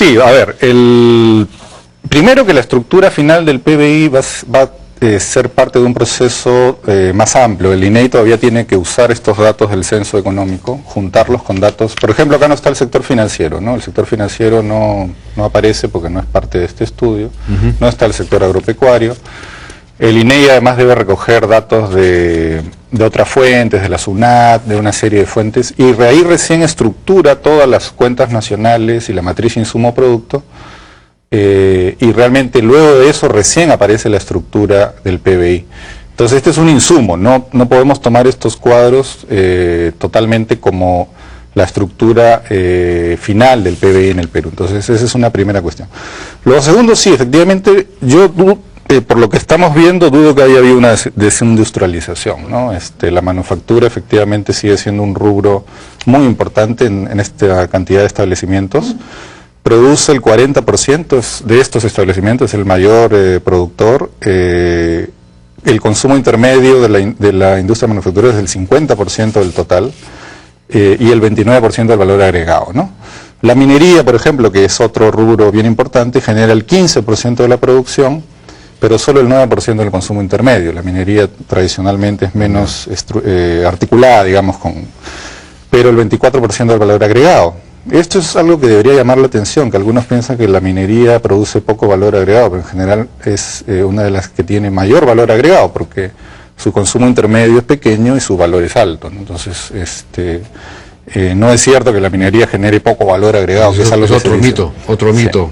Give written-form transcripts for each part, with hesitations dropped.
Sí, a ver, primero que la estructura final del PBI va a ser parte de un proceso más amplio. El INEI todavía tiene que usar estos datos del censo económico, juntarlos con datos. Por ejemplo, acá no está el sector financiero, ¿no? El sector financiero no aparece porque no es parte de este estudio. No está el sector agropecuario. El INEI además debe recoger datos de otras fuentes, de la SUNAT, de una serie de fuentes, y ahí recién estructura todas las cuentas nacionales y la matriz insumo-producto, y realmente luego de eso recién aparece la estructura del PBI. Entonces este es un insumo, no podemos tomar estos cuadros totalmente como la estructura final del PBI en el Perú. Entonces esa es una primera cuestión. Lo segundo, sí, efectivamente, por lo que estamos viendo, dudo que haya habido una desindustrialización, ¿no? La manufactura efectivamente sigue siendo un rubro muy importante en esta cantidad de establecimientos. Produce el 40% de estos establecimientos, es el mayor productor. El consumo intermedio de la industria manufacturera es el 50% del total, y el 29% del valor agregado, ¿no? La minería, por ejemplo, que es otro rubro bien importante, genera el 15% de la producción, pero solo el 9% del consumo intermedio. La minería tradicionalmente es menos articulada, digamos, pero el 24% del valor agregado. Esto es algo que debería llamar la atención, que algunos piensan que la minería produce poco valor agregado, pero en general es una de las que tiene mayor valor agregado, porque su consumo intermedio es pequeño y su valor es alto, ¿no? Entonces, no es cierto que la minería genere poco valor agregado, que es algo que otro mito.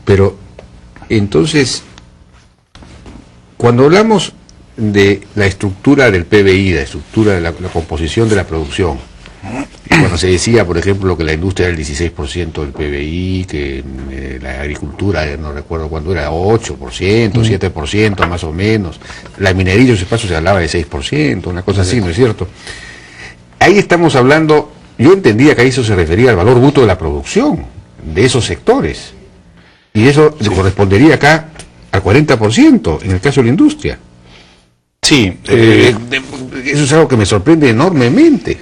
Pero, entonces, cuando hablamos de la estructura del PBI, la estructura de la composición de la producción, cuando se decía, por ejemplo, que la industria era el 16% del PBI, que la agricultura, no recuerdo cuándo era, 8%, 7% más o menos, la minería en ese paso se hablaba de 6%, una cosa así, ¿no es cierto? Ahí estamos hablando, yo entendía que a eso se refería al valor bruto de la producción, de esos sectores, y eso correspondería acá al 40%, en el caso de la industria. Sí. Eso es algo que me sorprende enormemente.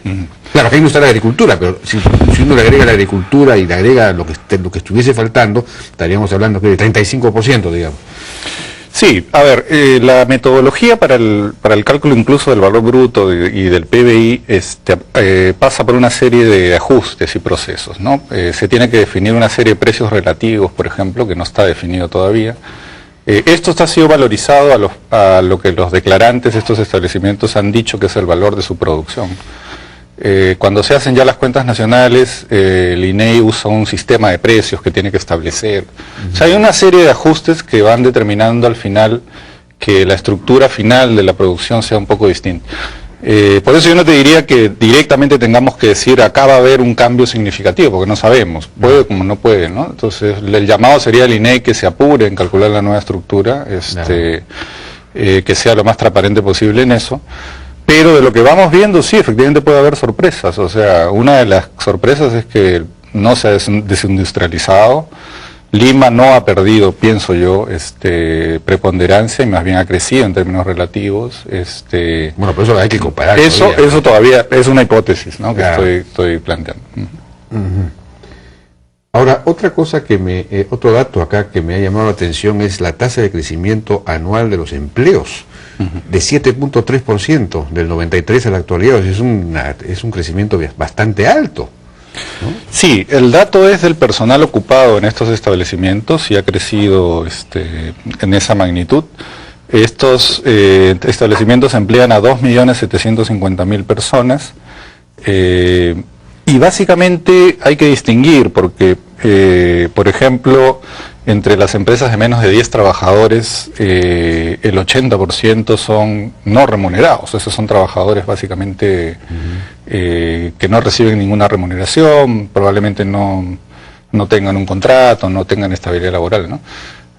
Claro, acá no está la agricultura, pero si uno le agrega la agricultura y le agrega lo que estuviese faltando, estaríamos hablando de 35%, digamos. Sí, a ver, la metodología para el cálculo incluso del valor bruto y del PBI pasa por una serie de ajustes y procesos, ¿no? Se tiene que definir una serie de precios relativos, por ejemplo, que no está definido todavía. Esto ha sido valorizado a lo que los declarantes de estos establecimientos han dicho que es el valor de su producción. Cuando se hacen ya las cuentas nacionales, el INEI usa un sistema de precios que tiene que establecer. O sea, hay una serie de ajustes que van determinando al final que la estructura final de la producción sea un poco distinta. Por eso yo no te diría que directamente tengamos que decir acá va a haber un cambio significativo, porque no sabemos, puede como no puede, ¿no? Entonces el llamado sería al INEI que se apure en calcular la nueva estructura, que sea lo más transparente posible en eso. Pero de lo que vamos viendo, sí, efectivamente puede haber sorpresas. O sea, una de las sorpresas es que no se ha desindustrializado. Lima no ha perdido, pienso yo, preponderancia y más bien ha crecido en términos relativos. Bueno, pero eso hay que comparar. Eso todavía es una hipótesis, ¿no? Claro. Que estoy planteando. Ahora, otro dato acá que me ha llamado la atención es la tasa de crecimiento anual de los empleos, de 7.3% del 93 a la actualidad. Es un crecimiento bastante alto, ¿no? Sí, el dato es del personal ocupado en estos establecimientos y ha crecido en esa magnitud. Estos establecimientos emplean a 2.750.000 personas, y básicamente hay que distinguir porque, por ejemplo, entre las empresas de menos de 10 trabajadores, el 80% son no remunerados. Esos son trabajadores básicamente que no reciben ninguna remuneración, probablemente no tengan un contrato, no tengan estabilidad laboral, ¿no?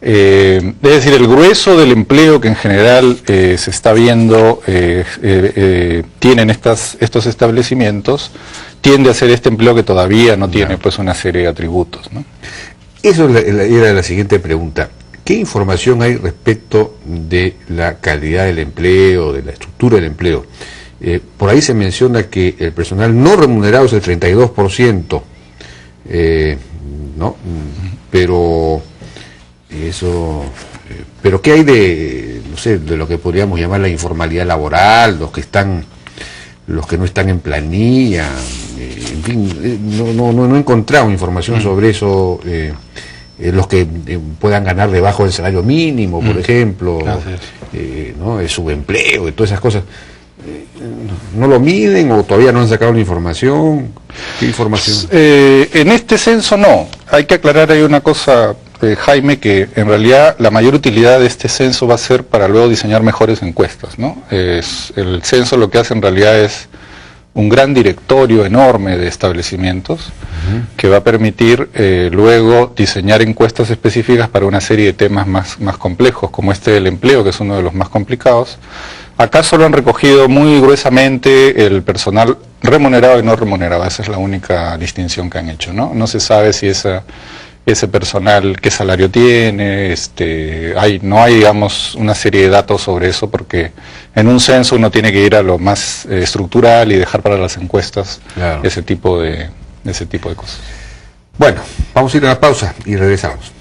Es decir, el grueso del empleo que en general se está viendo tienen estos establecimientos, tiende a ser este empleo que todavía no tiene pues una serie de atributos, ¿no? Eso era la siguiente pregunta. ¿Qué información hay respecto de la calidad del empleo, de la estructura del empleo? Por ahí se menciona que el personal no remunerado es el 32%, ¿no? pero eso... pero ¿qué hay de, no sé, de lo que podríamos llamar la informalidad laboral, los que no están en planilla? En fin, no he encontrado información sobre eso. Los que puedan ganar debajo del salario mínimo, por ejemplo, ¿no? El subempleo y todas esas cosas. ¿No lo miden o todavía no han sacado la información? ¿Qué información? En este censo no. Hay que aclarar ahí una cosa, Jaime, que en realidad la mayor utilidad de este censo va a ser para luego diseñar mejores encuestas, ¿no? El censo lo que hace en realidad es un gran directorio enorme de establecimientos que va a permitir luego diseñar encuestas específicas para una serie de temas más complejos, como este del empleo, que es uno de los más complicados. Acá solo han recogido muy gruesamente el personal remunerado y no remunerado. Esa es la única distinción que han hecho, ¿no? No se sabe si ese personal qué salario tiene, no hay, digamos, una serie de datos sobre eso, porque en un censo uno tiene que ir a lo más estructural y dejar para las encuestas ese tipo de cosas. Bueno, vamos a ir a la pausa y regresamos.